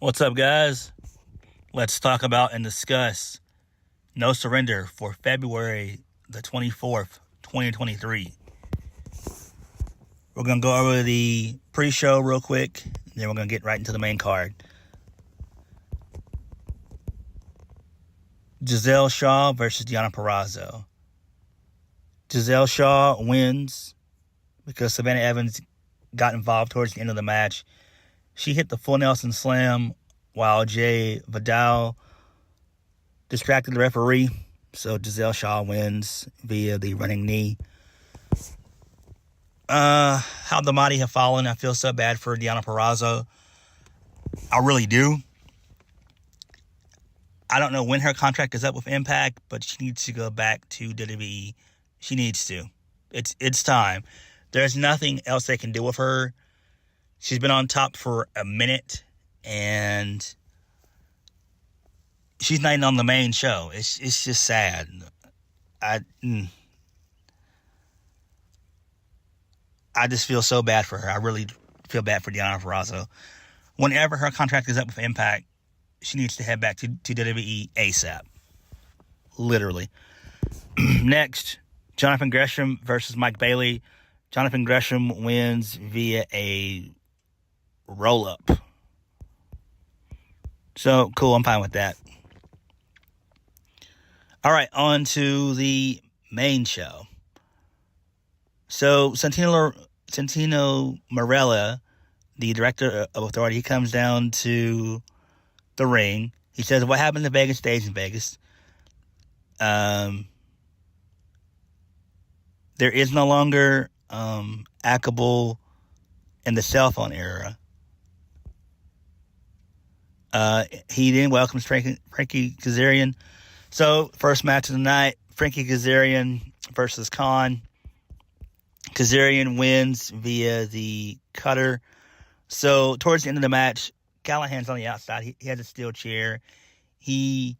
What's up, guys? Let's talk about and discuss No Surrender for February the 24th, 2023. We're going to go over the pre-show real quick, then we're going to get right into the main card. Giselle Shaw versus Deonna Purrazzo. Giselle Shaw wins because Savannah Evans got involved towards the end of the match. She hit the full Nelson Slam while Jay Vidal distracted the referee. So Giselle Shaw wins via the running knee. How the mighty have fallen. I feel so bad for Deonna Purrazzo. I really do. I don't know when her contract is up with Impact, but she needs to go back to WWE. She needs to. It's time. There's nothing else they can do with her. She's been on top for a minute, and she's not even on the main show. It's just sad. I just feel so bad for her. I really feel bad for Deonna Purrazzo. Whenever her contract is up with Impact, she needs to head back to WWE ASAP. Literally. Next, Jonathan Gresham versus Mike Bailey. Jonathan Gresham wins via a roll-up. So, cool. I'm fine with that. All right, on to the main show. So, Santino Marella, the director of Authority, he comes down to the ring. He says, what happened in Vegas stays in Vegas. There is no longer Ackable in the cell phone era. He then welcomes Frankie Kazarian. So, first match of the night, Frankie Kazarian versus Khan. Kazarian wins via the cutter. So, towards the end of the match, Callahan's on the outside. He has a steel chair. He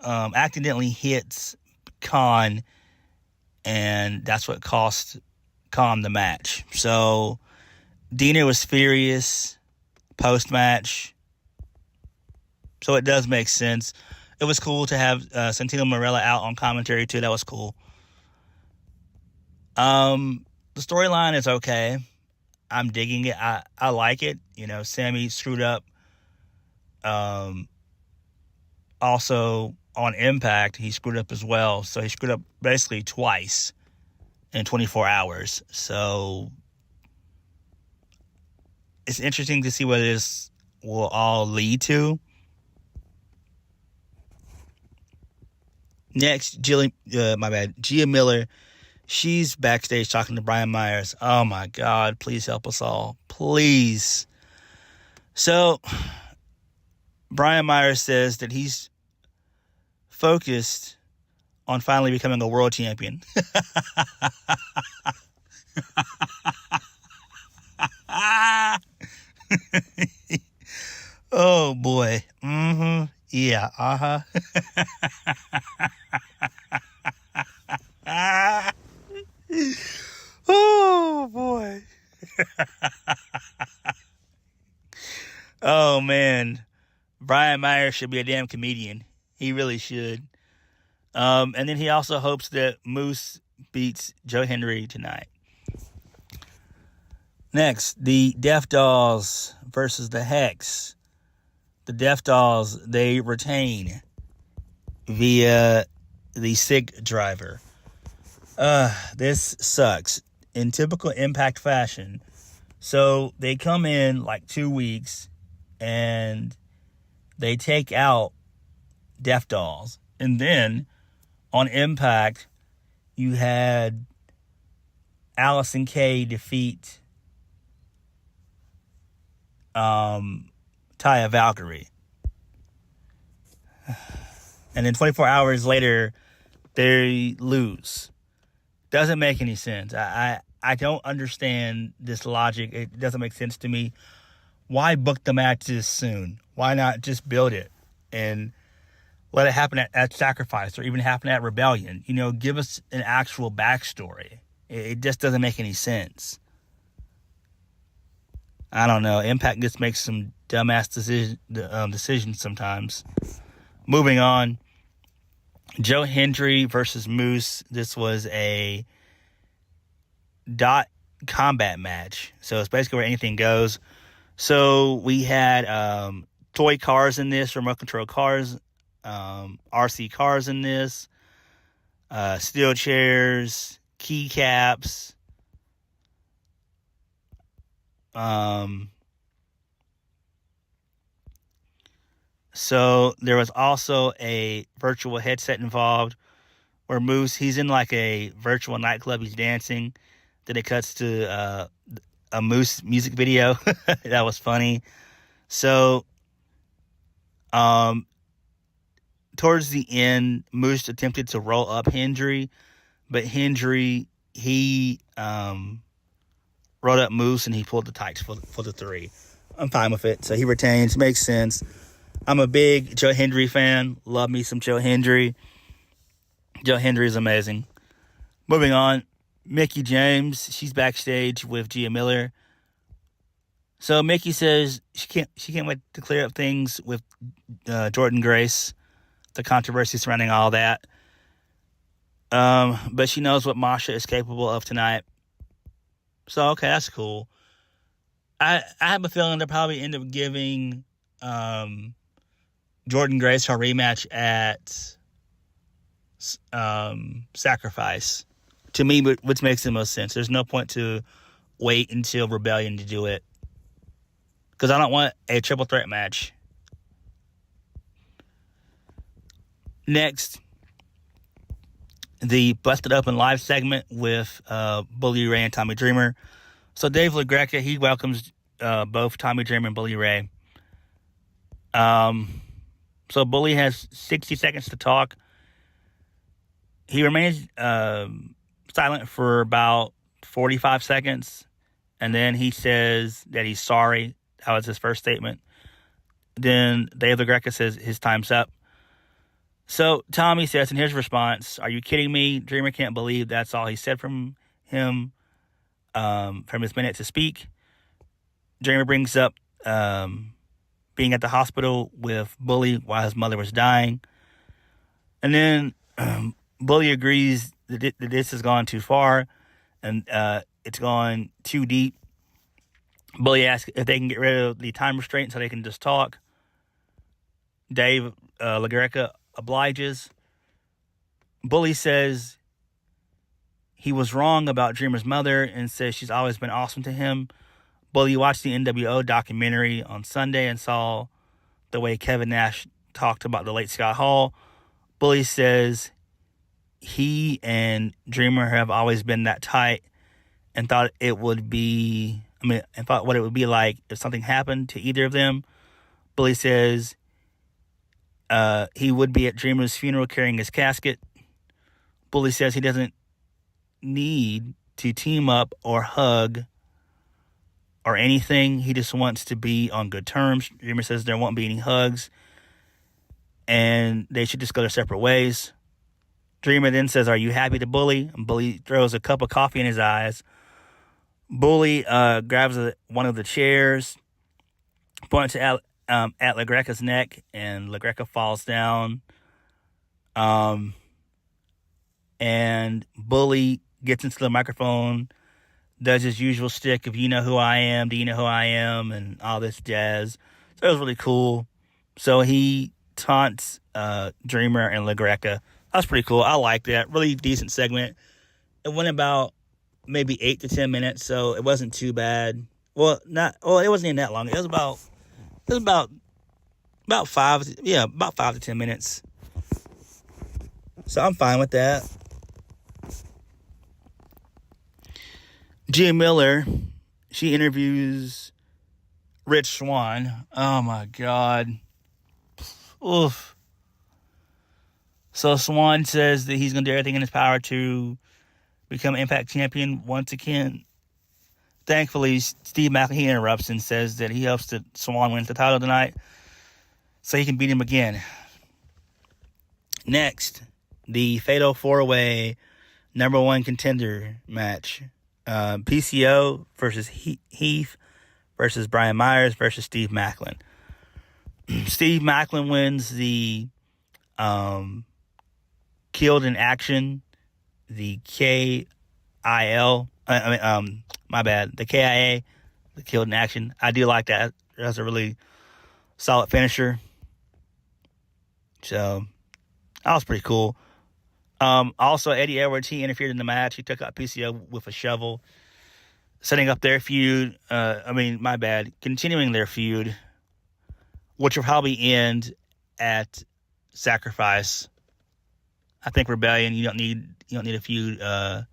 accidentally hits Khan, and that's what cost Khan the match. So, Dina was furious post-match. So, it does make sense. It was cool to have Santino Marella out on commentary, too. That was cool. The storyline is okay. I'm digging it. I like it. You know, Sammy screwed up. Also, on Impact, he screwed up as well. So, he screwed up basically twice in 24 hours. So, it's interesting to see what this will all lead to. Next, Gia Miller. She's backstage talking to Brian Myers. Oh, my God. Please help us all. Please. So, Brian Myers says that he's focused on finally becoming a world champion. Oh, boy. Mm-hmm. Yeah. Uh-huh. Oh, boy. Oh, man. Brian Myers should be a damn comedian. He really should. And then he also hopes that Moose beats Joe Hendry tonight. Next, the Death Dollz versus the Hex. The Death Dollz, they retain via the SIG driver. This sucks in typical Impact fashion. So they come in like 2 weeks and they take out Death Dollz. And then on Impact, you had Allison Kay defeat Taya Valkyrie. And then 24 hours later, they lose. Doesn't make any sense. I don't understand this logic. It doesn't make sense to me. Why book the match this soon? Why not just build it and let it happen at Sacrifice or even happen at Rebellion? You know, give us an actual backstory. It just doesn't make any sense. I don't know. Impact just makes some dumbass decisions sometimes. Moving on. Joe Hendry versus Moose. This was a dot combat match. So it's basically where anything goes. So we had toy cars in this, remote control cars, RC cars in this, steel chairs, keycaps. So there was also a virtual headset involved where Moose, he's in like a virtual nightclub, he's dancing. Then it cuts to a Moose music video. That was funny. So towards the end, Moose attempted to roll up Hendry, but Hendry, he rolled up Moose and he pulled the tights for the 3. I'm fine with it. So he retains. Makes sense. I'm a big Joe Hendry fan. Love me some Joe Hendry. Joe Hendry is amazing. Moving on. Mickie James. She's backstage with Gia Miller. So Mickie says she can't wait to clear up things with Jordynne Grace. The controversy surrounding all that. But she knows what Masha is capable of tonight. So, okay, that's cool. I have a feeling they'll probably end up giving Jordynne Grace her rematch at Sacrifice. To me, which makes the most sense. There's no point to wait until Rebellion to do it. Because I don't want a triple threat match. Next, the Busted Open Live segment with Bully Ray and Tommy Dreamer. So Dave Lagreca, he welcomes both Tommy Dreamer and Bully Ray. So Bully has 60 seconds to talk. He remains silent for about 45 seconds. And then he says that he's sorry. That was his first statement. Then Dave Lagreca says his time's up. So Tommy says in his response, "Are you kidding me? Dreamer can't believe that's all he said from him, from his minute to speak." Dreamer brings up being at the hospital with Bully while his mother was dying. And then Bully agrees that this has gone too far and it's gone too deep. Bully asks if they can get rid of the time restraint so they can just talk. Dave Lagreca obliges. Bully says he was wrong about Dreamer's mother and says she's always been awesome to him. Bully watched the NWO documentary on Sunday and saw the way Kevin Nash talked about the late Scott Hall. Bully says he and Dreamer have always been that tight and thought what it would be like if something happened to either of them. Bully says he would be at Dreamer's funeral carrying his casket. Bully says he doesn't need to team up or hug or anything. He just wants to be on good terms. Dreamer says there won't be any hugs and they should just go their separate ways. Dreamer then says, "Are you happy to Bully?" And Bully throws a cup of coffee in his eyes. Bully grabs one of the chairs, points at Lagreca's neck, and Lagreca falls down. And Bully gets into the microphone, does his usual shtick of "you know who I am, do you know who I am," and all this jazz. So it was really cool. So he taunts Dreamer and Lagreca. That was pretty cool. I liked that. Really decent segment. It went about maybe 8 to 10 minutes, so it wasn't too bad. It wasn't even that long. It was about 5 to 10 minutes. So I'm fine with that. Gia Miller, she interviews Rich Swann. Oh my God. Oof. So Swann says that he's going to do everything in his power to become Impact Champion once again. Thankfully, Steve Maclin, he interrupts and says that he hopes that Swann wins the title tonight so he can beat him again. Next, the Fatal 4-Way #1 contender match. PCO versus Heath versus Brian Myers versus Steve Maclin. Steve Maclin wins the Killed in Action, the KIL. My bad. The KIA, the Killed in Action. I do like that. That's a really solid finisher. So that was pretty cool. Also, Eddie Edwards, he interfered in the match. He took out PCO with a shovel, setting up their feud. Continuing their feud, which will probably end at Sacrifice. I think Rebellion. You don't need a feud. The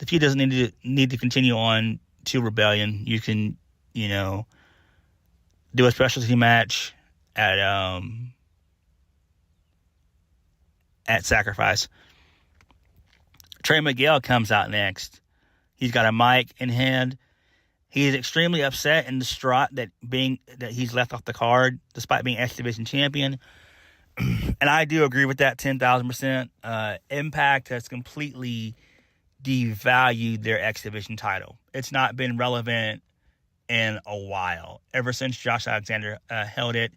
feud doesn't need to continue on to Rebellion. You can, do a specialty match at Sacrifice. Trey Miguel comes out next. He's got a mic in hand. He is extremely upset and distraught that he's left off the card despite being X Division champion. And I do agree with that 10,000%. Impact has completely devalued their X Division title. It's not been relevant in a while, ever since Josh Alexander held it.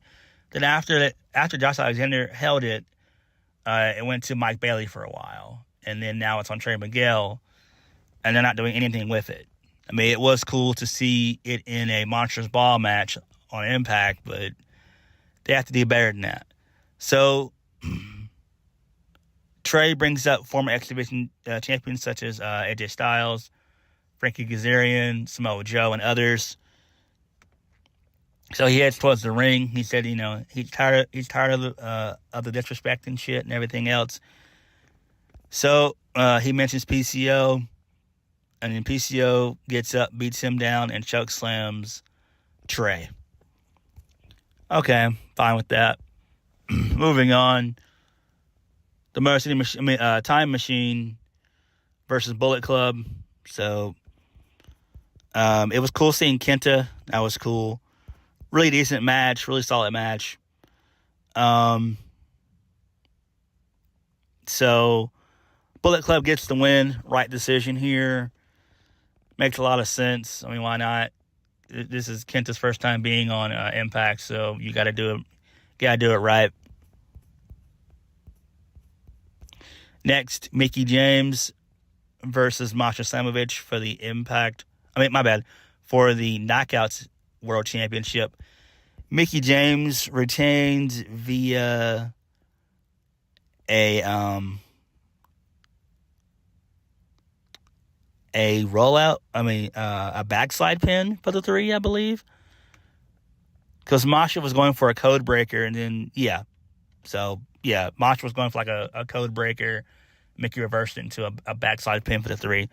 Then after Josh Alexander held it, it went to Mike Bailey for a while. And then now it's on Trey Miguel, and they're not doing anything with it. I mean, it was cool to see it in a Monsters Ball match on Impact, but they have to do better than that. So, Trey brings up former X Division champions such as AJ Styles, Frankie Kazarian, Samoa Joe, and others. So he heads towards the ring. He said, he's tired of the disrespect and shit and everything else. So he mentions PCO, and then PCO gets up, beats him down, and choke slams Trey. Okay, fine with that. Moving on, the Time Machine versus Bullet Club. So it was cool seeing Kenta. That was cool. Really decent match. Really solid match. So Bullet Club gets the win. Right decision here. Makes a lot of sense. I mean, why not? This is Kenta's first time being on Impact, so you got to do it. Gotta do it right. Next, Mickie James versus Masha Slamovich for the for the Knockouts World Championship. Mickie James retains via a rollout. A backslide pin for the 3, I believe. Because Masha was going for a code breaker, and then, Masha was going for like a code breaker. Mickie reversed it into a backside pin for the 3.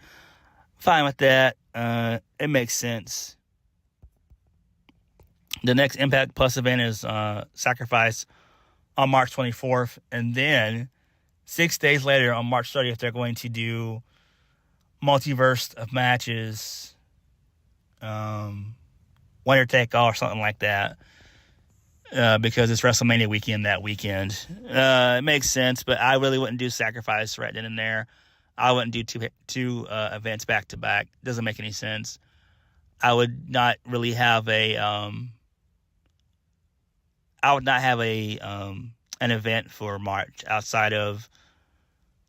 Fine with that. It makes sense. The next Impact Plus event is Sacrifice on March 24th. And then 6 days later, on March 30th, they're going to do multiverse of matches. Winner take all or something like that, because it's WrestleMania weekend that weekend. It makes sense, but I really wouldn't do Sacrifice right then and there. I wouldn't do two events back to back. Doesn't make any sense. I would not really have an event for March outside of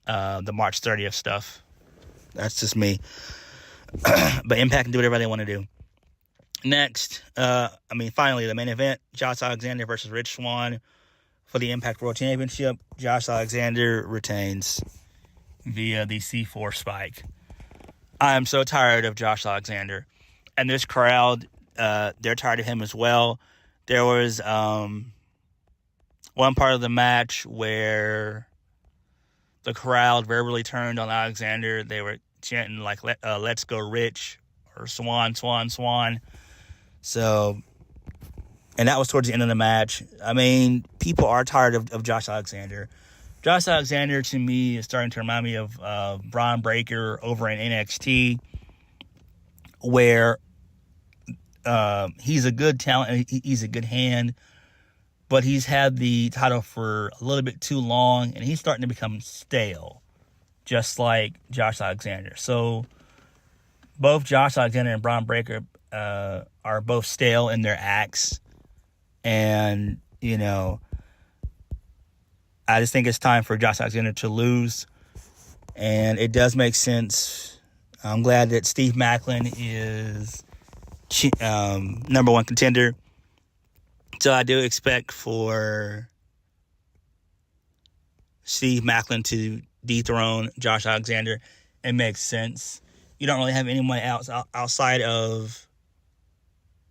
the March 30th stuff. That's just me. But Impact can do whatever they want to do. Next, finally, the main event, Josh Alexander versus Rich Swann for the Impact World Championship. Josh Alexander retains via the C4 spike. I am so tired of Josh Alexander. And this crowd, they're tired of him as well. There was one part of the match where the crowd verbally turned on Alexander. They were chanting, like, let's go Rich, or Swan, Swan, Swan. So, and that was towards the end of the match. I mean, people are tired of Josh Alexander. Josh Alexander, to me, is starting to remind me of Braun Breaker over in NXT, where he's a good talent, he's a good hand, but he's had the title for a little bit too long, and he's starting to become stale, just like Josh Alexander. So both Josh Alexander and Braun Breaker are both stale in their acts. And, you know, I just think it's time for Josh Alexander to lose. And it does make sense. I'm glad that Steve Maclin is number one contender. So I do expect for Steve Maclin to dethrone Josh Alexander. It makes sense. You don't really have anyone else outside of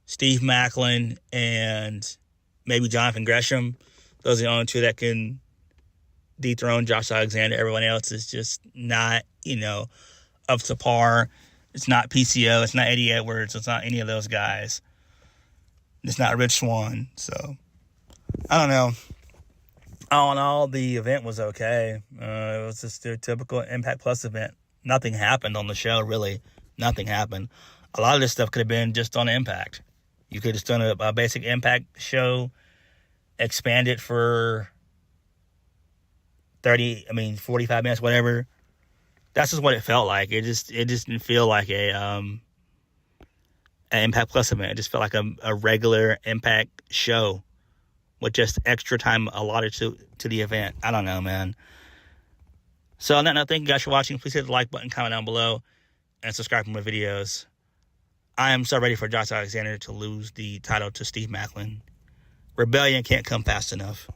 Steve Maclin and maybe Jonathan Gresham. Those are the only two that can dethrone Josh Alexander. Everyone else is just not, you know, up to par. It's not PCO. It's not Eddie Edwards. It's not any of those guys. It's not Rich Swann. So, I don't know. All in all, the event was okay. It was just a typical Impact Plus event. Nothing happened on the show, really. Nothing happened. A lot of this stuff could have been just on Impact. You could have just done a basic Impact show, expand it for 45 minutes, whatever. That's just what it felt like. It just didn't feel like an Impact Plus event. It just felt like a regular Impact show with just extra time allotted to the event. I don't know, man. So on that note, thank you guys for watching. Please hit the like button, comment down below, and subscribe for more videos. I am so ready for Josh Alexander to lose the title to Steve Maclin. Rebellion can't come fast enough.